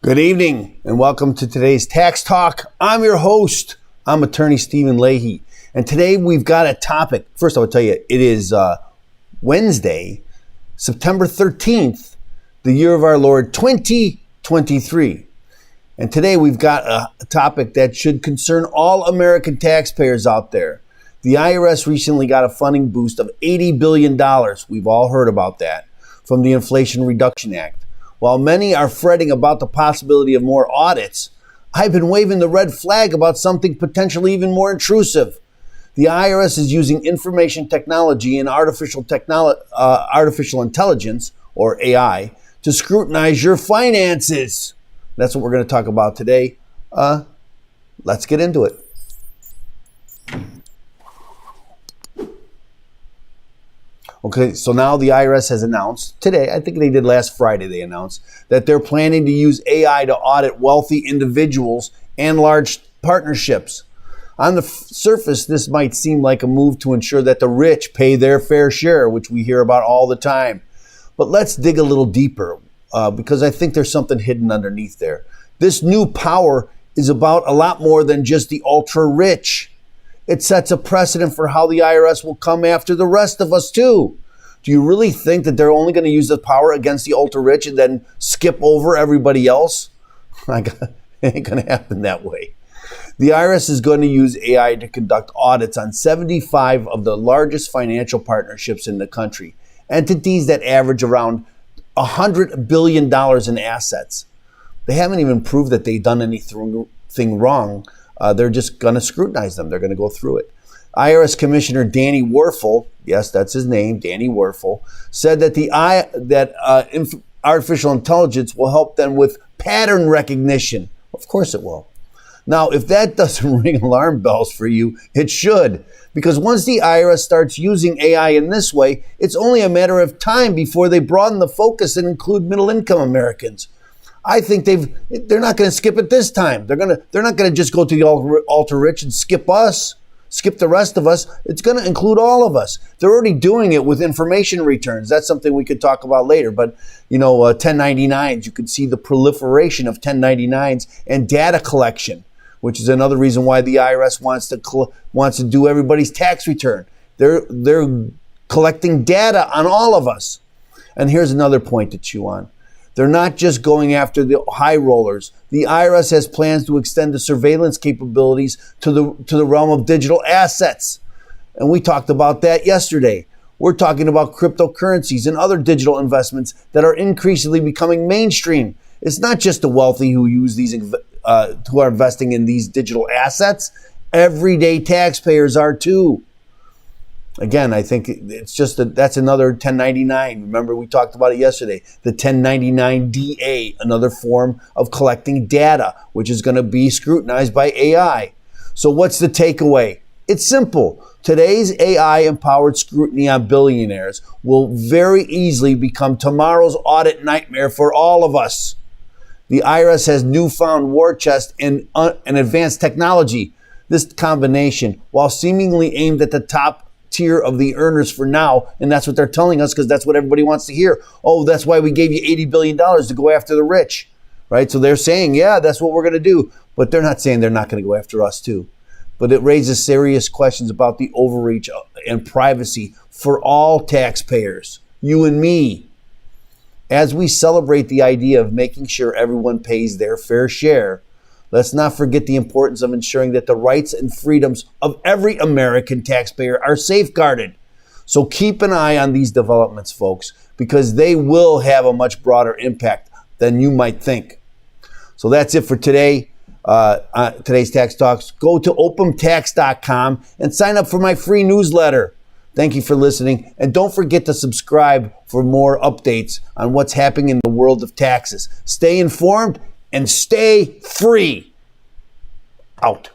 Good evening and welcome to today's Tax Talk. I'm your host. I'm attorney Stephen Leahy. And today we've got a topic. First, I will tell you, it is Wednesday, September 13th, the year of our Lord 2023. And today we've got a topic that should concern all American taxpayers out there. The IRS recently got a funding boost of $80 billion. We've all heard about that from the Inflation Reduction Act. While many are fretting about the possibility of more audits, I've been waving the red flag about something potentially even more intrusive. The IRS is using information technology and artificial intelligence, or AI, to scrutinize your finances. That's what we're going to talk about today. Let's get into it. Okay, so now the IRS has announced today, I think they did last Friday, they announced that they're planning to use AI to audit wealthy individuals and large partnerships. On the surface, this might seem like a move to ensure that the rich pay their fair share, which we hear about all the time. But let's dig a little deeper because I think there's something hidden underneath there. This new power is about a lot more than just the ultra rich. It sets a precedent for how the IRS will come after the rest of us too. Do you really think that they're only going to use the power against the ultra rich and then skip over everybody else? It ain't going to happen that way. The IRS is going to use AI to conduct audits on 75 of the largest financial partnerships in the country, entities that average around $100 billion in assets. They haven't even proved that they've done anything wrong. They're just going to scrutinize them. They're going to go through it. IRS Commissioner Danny Werfel, yes, that's his name, Danny Werfel, said that artificial intelligence will help them with pattern recognition. Of course it will. Now, if that doesn't ring alarm bells for you, it should. Because once the IRS starts using AI in this way, it's only a matter of time before they broaden the focus and include middle-income Americans. I think they're not going to skip it this time. They're not going to just go to the ultra rich and skip the rest of us. It's going to include all of us. They're already doing it with information returns. That's something we could talk about later. But 1099s, you could see the proliferation of 1099s and data collection, which is another reason why the IRS wants to do everybody's tax return. They're collecting data on all of us. And here's another point to chew on. They're not just going after the high rollers. The IRS has plans to extend the surveillance capabilities to the realm of digital assets. And we talked about that yesterday. We're talking about cryptocurrencies and other digital investments that are increasingly becoming mainstream. It's not just the wealthy who use these, who are investing in these digital assets. Everyday taxpayers are too. Again, I think it's just that's another 1099. Remember, we talked about it yesterday. The 1099 DA, another form of collecting data, which is going to be scrutinized by AI. So what's the takeaway? It's simple. Today's AI-empowered scrutiny on billionaires will very easily become tomorrow's audit nightmare for all of us. The IRS has newfound war chest and advanced technology. This combination, while seemingly aimed at the top tier of the earners for now, and that's what they're telling us because that's what everybody wants to hear. Oh, that's why we gave you $80 billion to go after the rich, right? So they're saying, yeah, that's what we're going to do. But they're not saying they're not going to go after us too. But it raises serious questions about the overreach and privacy for all taxpayers, you and me. As we celebrate the idea of making sure everyone pays their fair share, let's not forget the importance of ensuring that the rights and freedoms of every American taxpayer are safeguarded. So keep an eye on these developments, folks, because they will have a much broader impact than you might think. So that's it for today. Today's Tax Talks. Go to opentax.com and sign up for my free newsletter. Thank you for listening. And don't forget to subscribe for more updates on what's happening in the world of taxes. Stay informed and stay free. Out.